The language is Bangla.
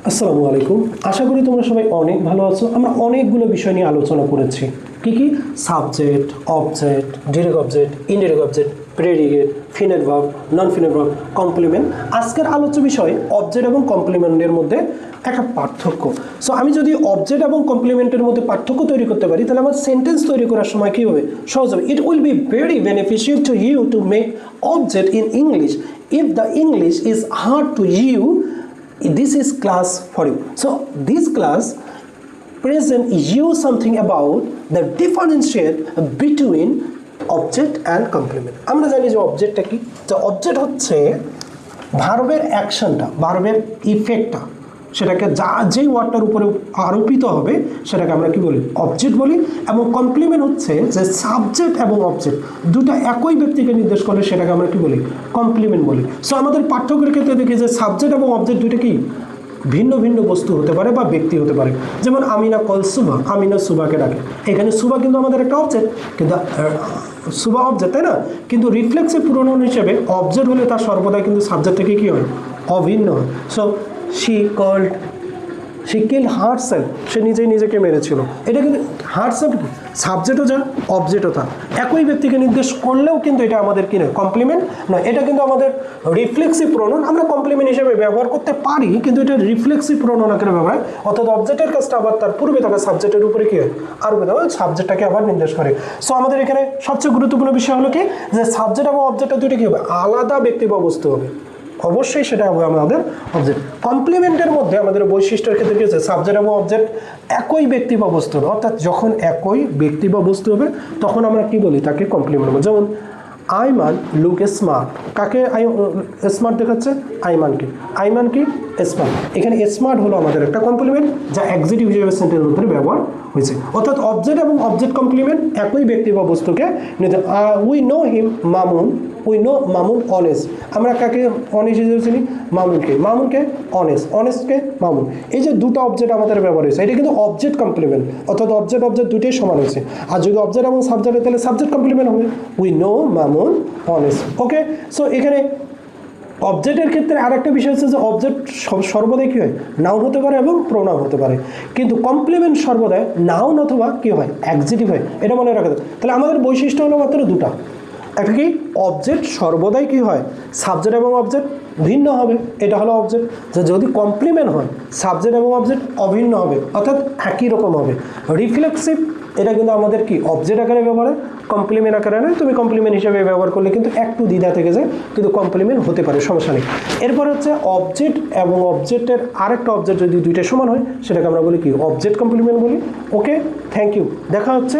আসসালামু আলাইকুম। আশা করি তোমরা সবাই অনেক ভালো আছো। আমরা অনেকগুলো বিষয় নিয়ে আলোচনা করেছি। কি কি? Subject, object, direct object, indirect object, predicate, finite verb, non finite verb, complement. আজকের আলোচ্য বিষয় অবজেক্ট এবং কমপ্লিমেন্টের মধ্যে একটা পার্থক্য। সো আমি যদি অবজেক্ট এবং কমপ্লিমেন্টের মধ্যে পার্থক্য তৈরি করতে পারি, তাহলে আমার সেন্টেন্স তৈরি করার সময় কী হবে? সহজ হবে। It will be very beneficial to you to make object in English if the English is hard to you. This is class for you. So this class present you something about the differentiate between object and complement. আমরা জানি যে অবজেক্টটা কি? যে অবজেক্ট হচ্ছে ভার্বের অ্যাকশনটা, ভার্বের ইফেক্টটা, সেটাকে যেই ওয়ার্ডটার উপরে আরোপিত হবে সেটাকে আমরা কি বলি? অবজেক্ট বলি। এবং কমপ্লিমেন্ট হচ্ছে যে সাবজেক্ট এবং অবজেক্ট দুটো একই ব্যক্তিকে নির্দেশ করলে সেটাকে আমরা কি বলি? কমপ্লিমেন্ট বলি। সো আমাদের পাঠ্যক্রমের ক্ষেত্রে দেখি যে সাবজেক্ট এবং অবজেক্ট দুটো কি ভিন্ন ভিন্ন বস্তু হতে পারে বা ব্যক্তি হতে পারে। যেমন আমিনা কল সুবা, আমিনা সুবাকে ডাকে। এখানে সুবা কিন্তু আমাদের একটা অবজেক্ট, কিন্তু সুবা অবজেক্ট, তাই না? কিন্তু রিফ্লেক্সিভ প্রোনাউন হিসেবে অবজেক্ট হলে তার সর্বদাই কিন্তু সাবজেক্ট থেকে কী হয়? অভিন্ন হয়। সো শি কিল হার্টসেলফ, সে নিজেই নিজেকে মেরেছিল। এটা কিন্তু হার্টসেলফ কি? সাবজেক্টও যা, অবজেক্টও তা। একই ব্যক্তিকে নির্দেশ করলেও কিন্তু এটা আমাদের কি নয়? কমপ্লিমেন্ট না, এটা কিন্তু আমাদের রিফ্লেক্সিভ প্রোনাউন। আমরা কমপ্লিমেন্ট হিসেবে ব্যবহার করতে পারি, কিন্তু এটা রিফ্লেক্সিভ প্রোনাউন আকারে ব্যবহার হয়। অর্থাৎ অবজেক্টের কাজটা আবার তার পূর্বে থাকা সাবজেক্টের উপরে কি হয়? আরোপিত হয়, সাবজেক্টটাকে আবার নির্দেশ করে। সো আমাদের এখানে সবচেয়ে গুরুত্বপূর্ণ বিষয় হলো কি, যে সাবজেক্ট এবং অবজেক্টটা দুটো কী হবে? আলাদা ব্যক্তি বা বস্তু হবে। অবশ্যই সেটা হবে আমাদের অবজেক্ট। কমপ্লিমেন্টের মধ্যে আমাদের বৈশিষ্ট্যের ক্ষেত্রে কী হচ্ছে? সাবজেক্ট এবং অবজেক্ট একই ব্যক্তি বা বস্তু হবে। অর্থাৎ যখন একই ব্যক্তি বা বস্তু হবে তখন আমরা কি বলি? তাকে কমপ্লিমেন্ট বলি। যেমন আইমান লুক স্মার্ট, কাকে স্মার্ট দেখাচ্ছে? আইমানকে। আইমান কি? স্মার্ট। এখানে স্মার্ট হলো আমাদের একটা কমপ্লিমেন্ট, যা অ্যাডজেক্টিভ হিসেবে সেন্টেন্সের মধ্যে ব্যবহার হয়েছে। অর্থাৎ অবজেক্ট এবং অবজেক্ট কমপ্লিমেন্ট একই ব্যক্তি বা বস্তুকে নিতে। We know him Mamun, we know Mamun honest. আমরা কাকে অনেস্ট হিসেবে চিনি? মামুনকে। মামুনকে অনেস্ট, অনেস্টকে মামুন। এই যে দুটো অবজেক্ট আমাদের ব্যবহার হয়েছে, এটা কিন্তু অবজেক্ট কমপ্লিমেন্ট। অর্থাৎ অবজেক্ট দুটোই সমান হয়েছে। আর যদি অবজেক্ট এবং সাবজেক্ট হয় তাহলে সাবজেক্ট কমপ্লিমেন্ট হবে। We know Mamun honest. Okay, so এখানে অবজেক্টের ক্ষেত্রে আর একটা বিষয় হচ্ছে যে অবজেক্ট সর্বদাই কী হয়? নাউন হতে পারে এবং প্রোনাউন হতে পারে। কিন্তু কমপ্লিমেন্ট সর্বদাই নাউন অথবা কী হয়? অ্যাডজেক্টিভ হয়। এটা মনে রাখা যায়। তাহলে আমাদের বৈশিষ্ট্য হলো মাত্র দুটা। একটা কি? অবজেক্ট সর্বদাই কী হয়? সাবজেক্ট এবং অবজেক্ট ভিন্ন হবে। এটা হলো অবজেক্ট। যে যদি কমপ্লিমেন্ট হয়, সাবজেক্ট এবং অবজেক্ট অভিন্ন হবে, অর্থাৎ একই রকম হবে। রিফ্লেক্সিভ, এটা কিন্তু আমাদের কি? অবজেক্ট আকারে ব্যবহার, কমপ্লিমেন্ট আকারে নয়। তুমি কমপ্লিমেন্ট হিসেবে ব্যবহার করলে কিন্তু একটু দ্বিধা থেকে যায়, কিন্তু কমপ্লিমেন্ট হতে পারে, সমস্যা নেই। এরপর হচ্ছে অবজেক্ট এবং অবজেক্টের আরেকটা অবজেক্ট যদি দুইটা সমান হয় সেটাকে আমরা বলি কি? অবজেক্ট কমপ্লিমেন্ট বলি। ওকে, থ্যাংক ইউ। দেখা হচ্ছে